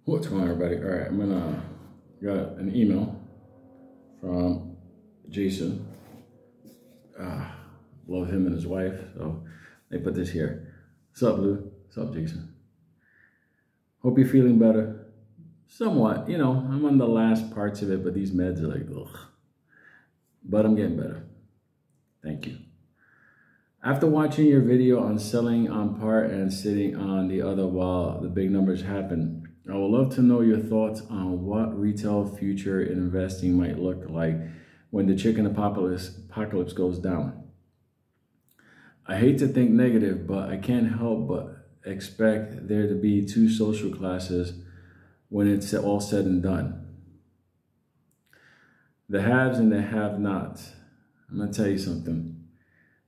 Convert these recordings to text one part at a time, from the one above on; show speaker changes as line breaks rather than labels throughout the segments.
What's going on, everybody? All right, got an email from Jason. Love him and his wife. So they put this here. What's up, Lou? What's up, Jason? Hope you're feeling better. Somewhat, I'm on the last parts of it, but these meds are like, ugh. But I'm getting better. Thank you. After watching your video on selling on part and sitting on the other while the big numbers happen, I would love to know your thoughts on what retail future investing might look like when the chicken apocalypse goes down. I hate to think negative, but I can't help but expect there to be two social classes when it's all said and done. The haves and the have-nots. I'm going to tell you something.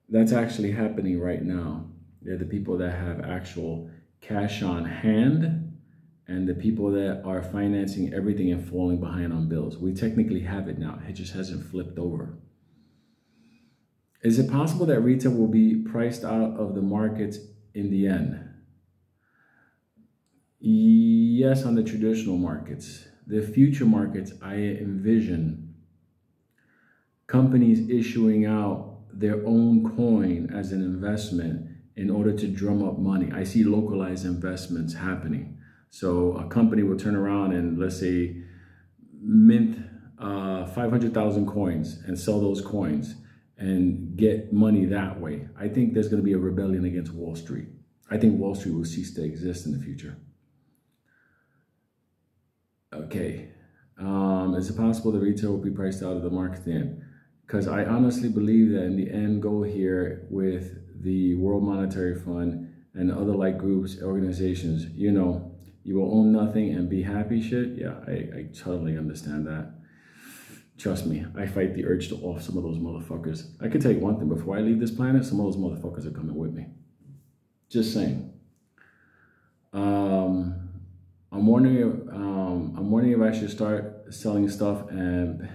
That's actually happening right now. They're the people that have actual cash on hand and the people that are financing everything and falling behind on bills. We technically have it now. It just hasn't flipped over. Is it possible that retail will be priced out of the markets in the end? Yes, on the traditional markets. The future markets, I envision companies issuing out their own coin as an investment in order to drum up money. I see localized investments happening. So a company will turn around and, let's say, mint 500,000 coins and sell those coins and get money that way. I think there's going to be a rebellion against Wall Street. I think Wall Street will cease to exist in the future. Okay. Is it possible that retail will be priced out of the market then? Because I honestly believe that in the end goal here with the World Monetary Fund and other like groups, organizations, you will own nothing and be happy shit. Yeah, I totally understand that. Trust me, I fight the urge to off some of those motherfuckers. I can tell you one thing, before I leave this planet, some of those motherfuckers are coming with me. Just saying. I'm wondering if I should start selling stuff and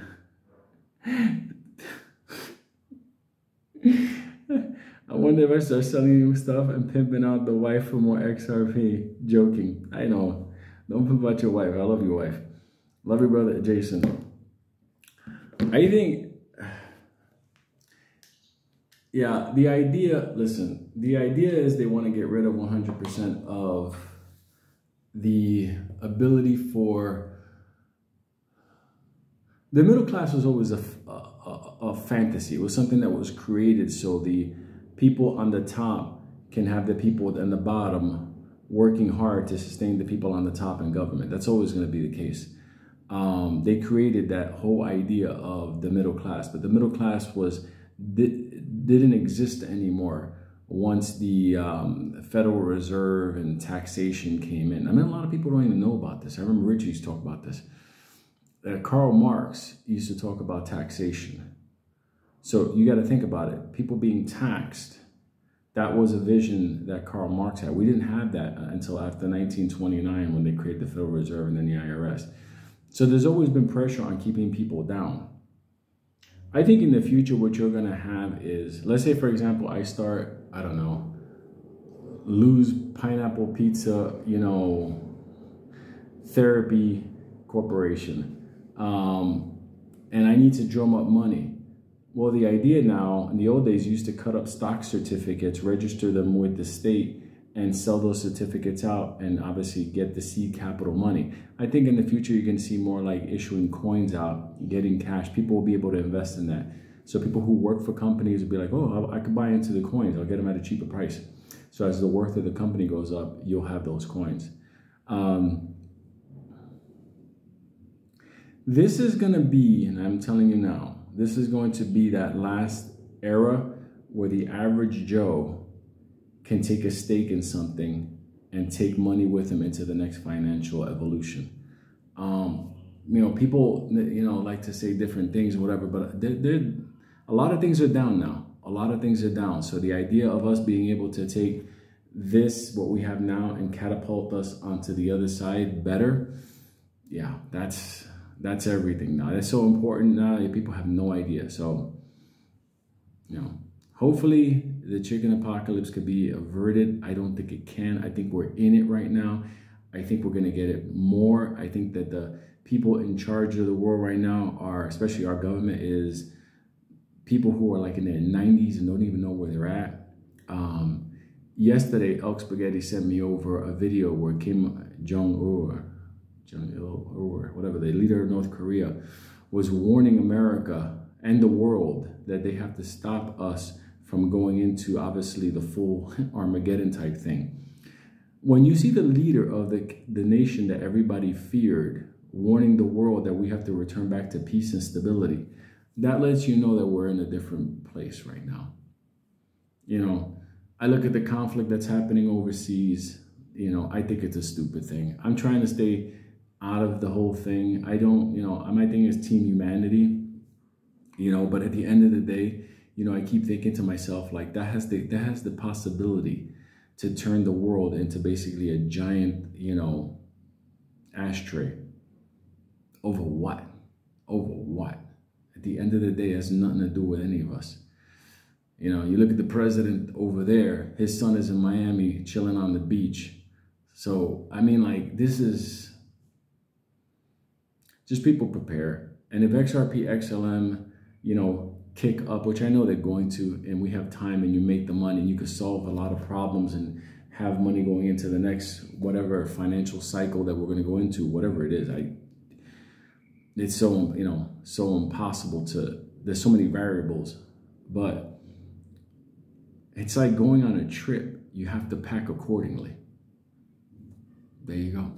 I wonder if I start selling you stuff and pimping out the wife for more XRP. Joking. I know. Don't pimp out your wife. I love your wife. Love your brother, Jason. I think, yeah, the idea is they want to get rid of 100% of the ability for the middle class. Was always a fantasy. It was something that was created so the people on the top can have the people on the bottom working hard to sustain the people on the top in government. That's always going to be the case. They created that whole idea of the middle class, but the middle class didn't exist anymore once the Federal Reserve and taxation came in. I mean, a lot of people don't even know about this. I remember Richie used to talk about this. Karl Marx used to talk about taxation. So you got to think about it. People being taxed, that was a vision that Karl Marx had. We didn't have that until after 1929 when they created the Federal Reserve and then the IRS. So there's always been pressure on keeping people down. I think in the future what you're going to have is, let's say, for example, I start, I don't know, Lou's Pineapple Pizza, therapy corporation. And I need to drum up money. Well, the idea now, in the old days, you used to cut up stock certificates, register them with the state, and sell those certificates out, and obviously get the seed capital money. I think in the future, you're going to see more like issuing coins out, getting cash. People will be able to invest in that. So people who work for companies will be like, oh, I could buy into the coins. I'll get them at a cheaper price. So as the worth of the company goes up, you'll have those coins. This is going to be, and I'm telling you now, this is going to be that last era where the average Joe can take a stake in something and take money with him into the next financial evolution. People, like to say different things or whatever, but a lot of things are down now. A lot of things are down. So the idea of us being able to take this, what we have now, and catapult us onto the other side better, yeah, that's everything now. That's so important now that people have no idea. So, hopefully the chicken apocalypse could be averted. I don't think it can. I think we're in it right now. I think we're going to get it more. I think that the people in charge of the world right now are, especially our government, is people who are like in their 90s and don't even know where they're at. Yesterday, Elk Spaghetti sent me over a video where Kim Jong-il, or whatever, the leader of North Korea, was warning America and the world that they have to stop us from going into, obviously, the full Armageddon type thing. When you see the leader of the nation that everybody feared warning the world that we have to return back to peace and stability, that lets you know that we're in a different place right now. You know, I look at the conflict that's happening overseas, you know, I think it's a stupid thing. I'm trying to stay out of the whole thing. I don't, you know, my thing is team humanity, you know, but at the end of the day, you know, I keep thinking to myself, like, that has the possibility to turn the world into basically a giant, you know, ashtray. Over what? Over what? At the end of the day, it has nothing to do with any of us. You know, you look at the president over there, his son is in Miami chilling on the beach. So, I mean, like, this is just people prepare. And if XRP, XLM, you know, kick up, which I know they're going to, and we have time and you make the money and you could solve a lot of problems and have money going into the next whatever financial cycle that we're going to go into, whatever it is. It's so, you know, so impossible to, there's so many variables, but it's like going on a trip. You have to pack accordingly. There you go.